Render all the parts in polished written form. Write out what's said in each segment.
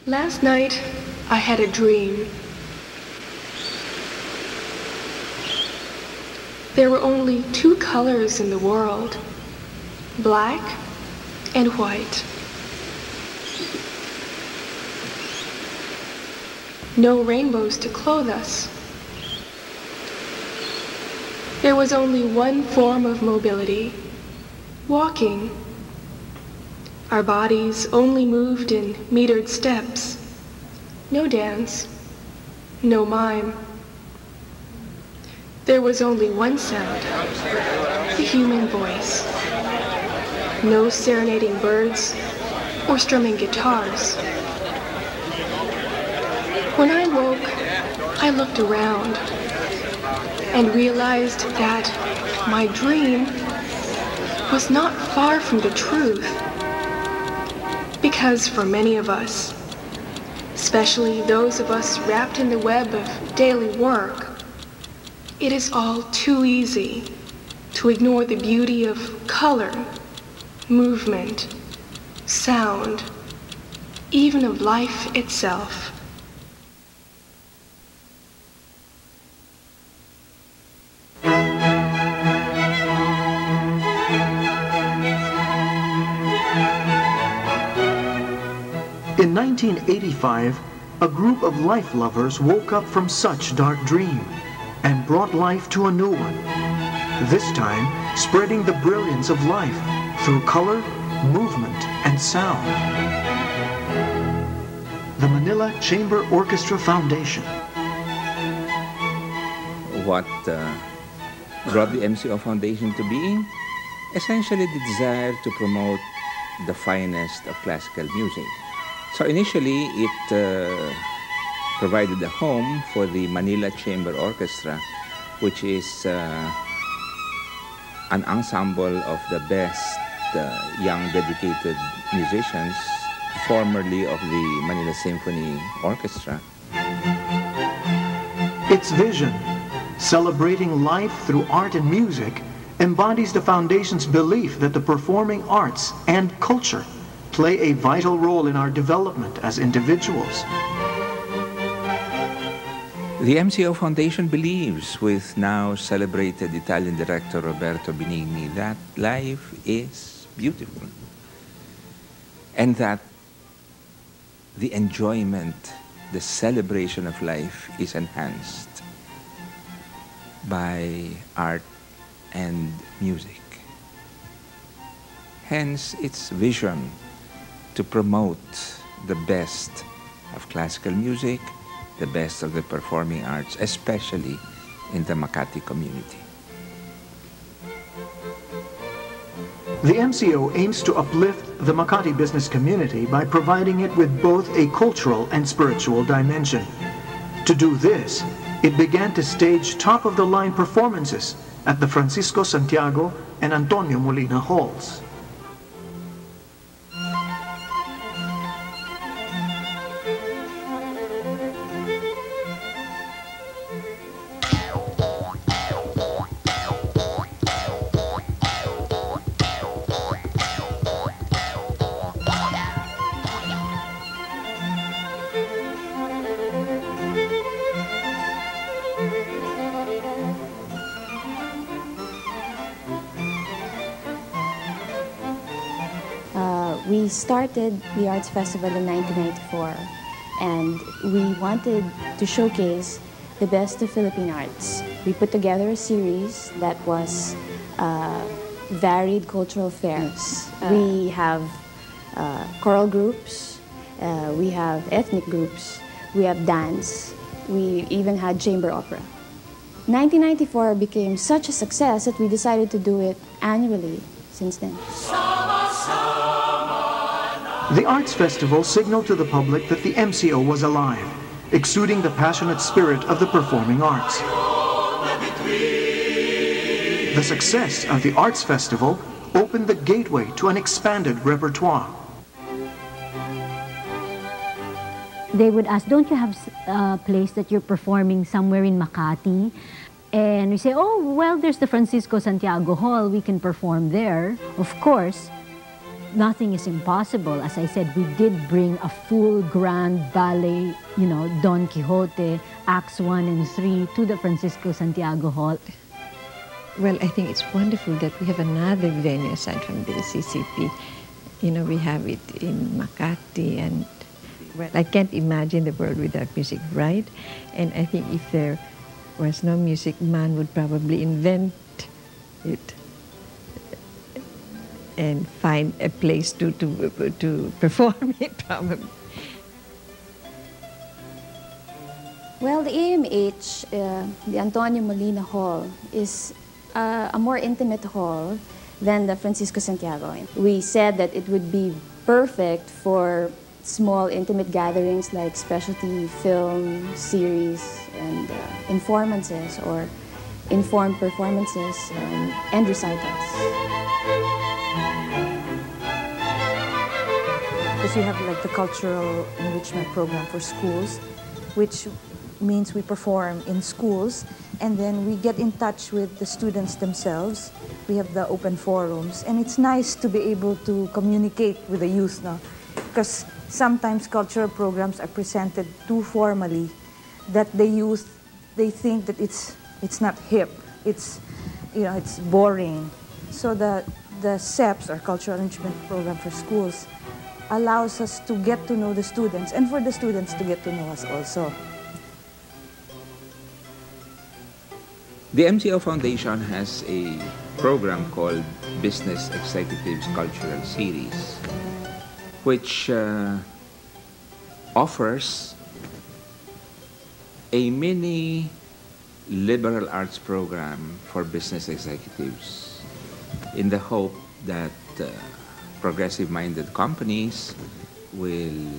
Last night, I had a dream. There were only two colors in the world, black and white. No rainbows to clothe us. There was only one form of mobility, walking. Our bodies only moved in metered steps. No dance, no mime. There was only one sound, the human voice. No serenading birds or strumming guitars. When I woke, I looked around and realized that my dream was not far from the truth. Because for many of us, especially those of us wrapped in the web of daily work, it is all too easy to ignore the beauty of color, movement, sound, even of life itself. In 1985, a group of life lovers woke up from such dark dream and brought life to a new one. This time, spreading the brilliance of life through color, movement, and sound. The Manila Chamber Orchestra Foundation. What brought the MCO Foundation to being? Essentially the desire to promote the finest of classical music. So initially, it provided a home for the Manila Chamber Orchestra, which is an ensemble of the best young dedicated musicians, formerly of the Manila Symphony Orchestra. Its vision, celebrating life through art and music, embodies the Foundation's belief that the performing arts and culture play a vital role in our development as individuals. The MCO Foundation believes, with now celebrated Italian director Roberto Benigni, that life is beautiful and that the enjoyment, the celebration of life is enhanced by art and music. Hence its vision to promote the best of classical music, the best of the performing arts, especially in the Makati community. The MCO aims to uplift the Makati business community by providing it with both a cultural and spiritual dimension. To do this, it began to stage top-of-the-line performances at the Francisco Santiago and Antonio Molina halls. We started the Arts Festival in 1994, and we wanted to showcase the best of Philippine arts. We put together a series that was varied cultural fairs. We have choral groups, we have ethnic groups, we have dance, we even had chamber opera. 1994 became such a success that we decided to do it annually since then. The Arts Festival signaled to the public that the MCO was alive, exuding the passionate spirit of the performing arts. The success of the Arts Festival opened the gateway to an expanded repertoire. They would ask, don't you have a place that you're performing somewhere in Makati? And we say, oh, well, there's the Francisco Santiago Hall. We can perform there, of course. nothing is impossible. As I said, we did bring a full grand ballet, Don Quixote, Acts 1 and 3 to the Francisco Santiago Hall. Well, I think it's wonderful that we have another venue aside from the CCP. We have it in Makati, and well, I can't imagine the world without music, right? And I think if there was no music, man would probably invent it and find a place to perform it, probably. Well, the AMH, the Antonio Molina Hall, is a more intimate hall than the Francisco Santiago. We said that it would be perfect for small, intimate gatherings like specialty film series and informances or informed performances and recitals. Because we have like the cultural enrichment program for schools, which means we perform in schools, and then we get in touch with the students themselves. We have the open forums, and it's nice to be able to communicate with the youth now, because sometimes cultural programs are presented too formally that the youth, they think that it's not hip, it's boring. So the CEPS, or Cultural Enrichment Program for Schools, allows us to get to know the students and for the students to get to know us also. The MCO Foundation has a program called Business Executives Cultural Series, which offers a mini liberal arts program for business executives in the hope that progressive-minded companies will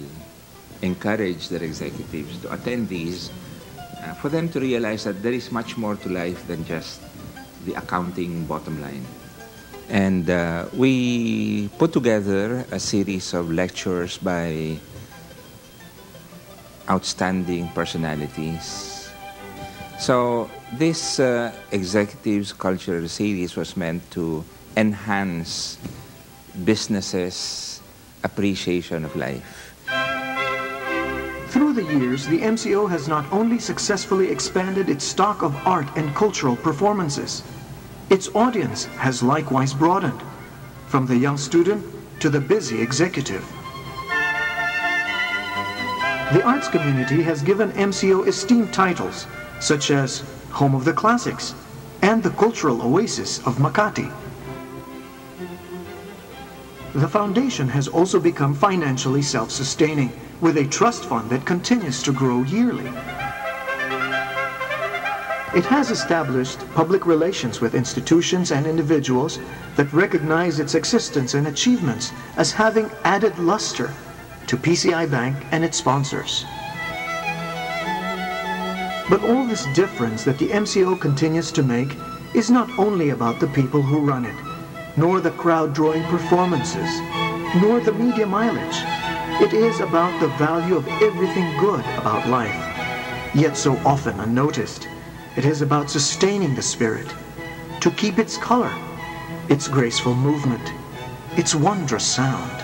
encourage their executives to attend these for them to realize that there is much more to life than just the accounting bottom line. And we put together a series of lectures by outstanding personalities. So this Executives Cultural Series was meant to enhance businesses' appreciation of life. Through the years, the MCO has not only successfully expanded its stock of art and cultural performances, its audience has likewise broadened, from the young student to the busy executive. The arts community has given MCO esteemed titles, such as Home of the Classics and the Cultural Oasis of Makati. The foundation has also become financially self-sustaining, with a trust fund that continues to grow yearly. It has established public relations with institutions and individuals that recognize its existence and achievements as having added luster to PCI Bank and its sponsors. But all this difference that the MCO continues to make is not only about the people who run it, nor the crowd-drawing performances, nor the media mileage. It is about the value of everything good about life, yet so often unnoticed. It is about sustaining the spirit, to keep its color, its graceful movement, its wondrous sound.